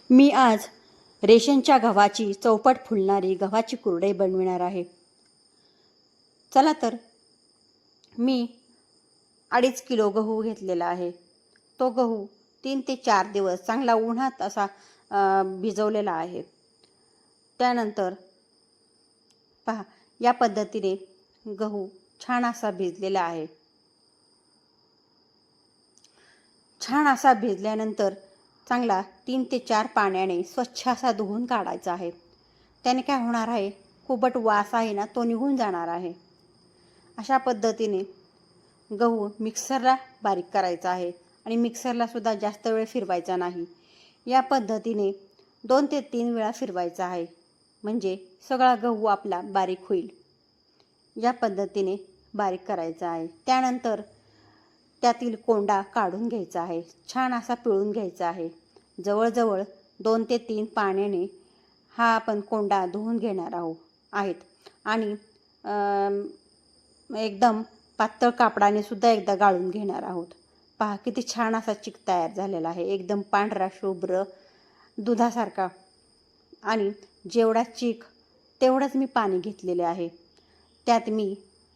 मी आज रेशनच्या गव्हाची चौपट फुलणारी गव्हाची कुरडई बनविणार आहे. चला तर. मी 2.5 किलो गहू घेतलेला आहे. तो गहू 3 ते 4 दिवस चांगला उन्हात असा भिजवलेला आहे. त्यानंतर पहा, या पद्धतीने गहू छान असा भिजलेला आहे. छान असा भिजल्यानंतर चांगला 3 ते 4 पाण्याने स्वच्छ असा धुवून काढायचा आहे. त्याने काय होणार आहे, कुबट वास आहे ना, तो निघून जाणार आहे. अशा पद्धतीने गहू मिक्सरला बारीक करायचा आहे आणि मिक्सरला सुद्धा जास्त वेळ फिरवायचा नाही. या पद्धतीने 2 ते 3 वेळा फिरवायचा आहे, म्हणजे सगळा गहू आपला बारीक होईल. या पद्धतीने बारीक करायचा आहे. त्यानंतर त्यातील कोंडा काढून घ्यायचा आहे. छान असा पिळून घ्यायचा आहे. जवळजवळ 2 ते 3 पाण्याने हा आपण कोंडा धुवून घेणार आहेत आणि एकदम पातळ कापडाने सुद्धा एकदा गाळून घेणार आहोत. पहा, किती छान असा चिक तयार झालेला आहे. एकदम पांढरा शुभ्र दुधासारखा. आणि जेवढा चिक तेवढंच मी पाणी घेतलेले आहे. त्यात मी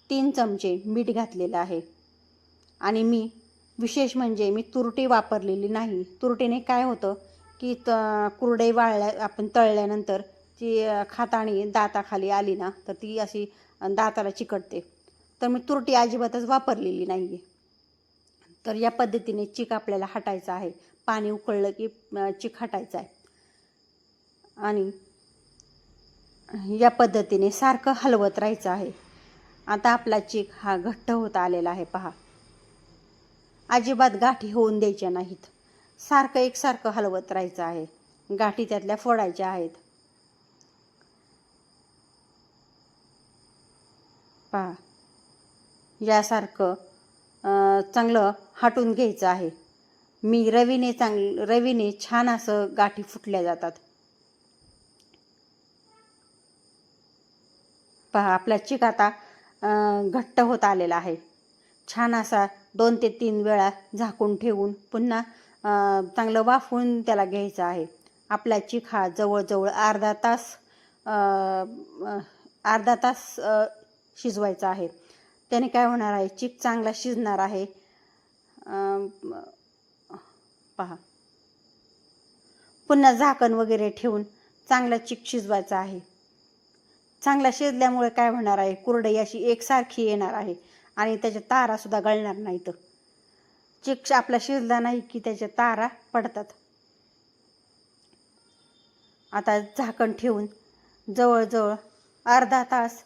3 चमचे मीठ घातलेलं आहे. आणि मी विशेष म्हणजे मी तुरटी वापरलेली नाही. तुरटीने काय होतं की कुरडई आपण तळल्यानंतर ती खाताना दाताखाली आली ना, तर ती अशी दाताला चिकटते. तर मी तुरटी अजिबातच वापरलेली नाही आहे. तर या पद्धतीने चिक आपल्याला हटायचा आहे. पाणी उकळलं की चिक हटायचा आहे. आणि या पद्धतीने सारखं हलवत राहायचं आहे. आता आपला चिक हा घट्ट होत आलेला आहे. पहा, अजिबात गाठी होऊन द्यायच्या नाहीत. सारखं एकसारखं हलवत राहायचं आहे. गाठी त्यातल्या फोडायच्या आहेत. पहा, यासारखं चांगलं हटून घ्यायचं आहे. रवीने छान असं गाठी फुटल्या जातात. पहा, आपला चिक आता घट्ट होत आलेला आहे. छान असा 2 ते 3 वेळा झाकून ठेवून पुन्हा चांगलं वाफवून त्याला घ्यायचं आहे. आपला चिक हा जवळजवळ अर्धा तास शिजवायचा आहे. त्याने काय होणार आहे, चिक चांगला शिजणार आहे. पहा, पुन्हा झाकण वगैरे ठेवून चांगला चिक शिजवायचा आहे. चांगला शिजल्यामुळे काय होणार आहे, कुरडई अशी एकसारखी येणार आहे आणि त्याच्या तारा सुद्धा गळणार नाहीत. चिक आपला शिजला नाही की त्याच्या तारा पडतात. आता झाकण ठेवून जवळजवळ अर्धा तास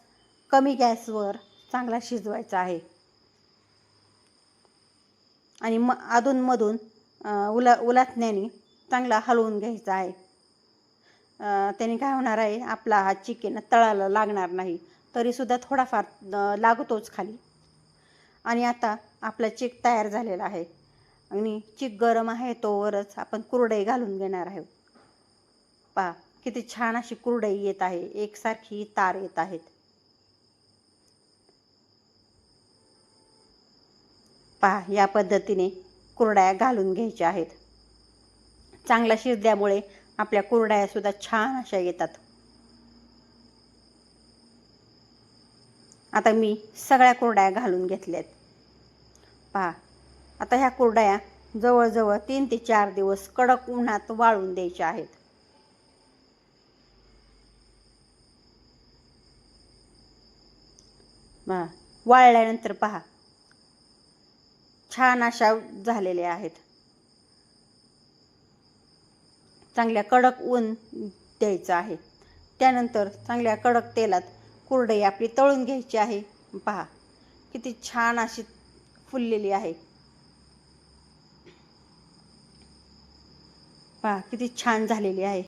कमी गॅसवर चांगला शिजवायचा आहे. आणि अधूनमधून उलटण्याने चांगला हलवून घ्यायचा आहे. त्याने काय होणार आहे, आपला हा चिकन तळाला लागणार नाही. तरीसुद्धा थोडाफार लागतोच खाली. आणि आता आपला चिक तयार झालेला आहे आणि चिक गरम आहे तोवरच आपण कुरडई घालून घेणार आहोत. पहा, किती छान अशी कुरडई येत आहे. एकसारखी तार येत आहेत. पहा, या पद्धतीने कुरडया घालून घ्यायच्या आहेत. चांगला शिजल्यामुळे आपल्या कुरडया सुद्धा छान अशा येतात. आता मी सगळ्या कुरडया घालून घेतल्यात. पहा, आता ह्या कुरडया जवळजवळ 3 ते 4 दिवस कडक उन्हात वाळून द्यायच्या आहेत. वाळल्यानंतर पहा, छान अशा झालेल्या आहेत. चांगल्या कडक ऊन द्यायचं आहे. त्यानंतर चांगल्या कडक तेलात कुरडई आपली तळून घ्यायची आहे. पहा, किती छान अशी फुललेली आहे. पहा, किती छान झालेली आहे.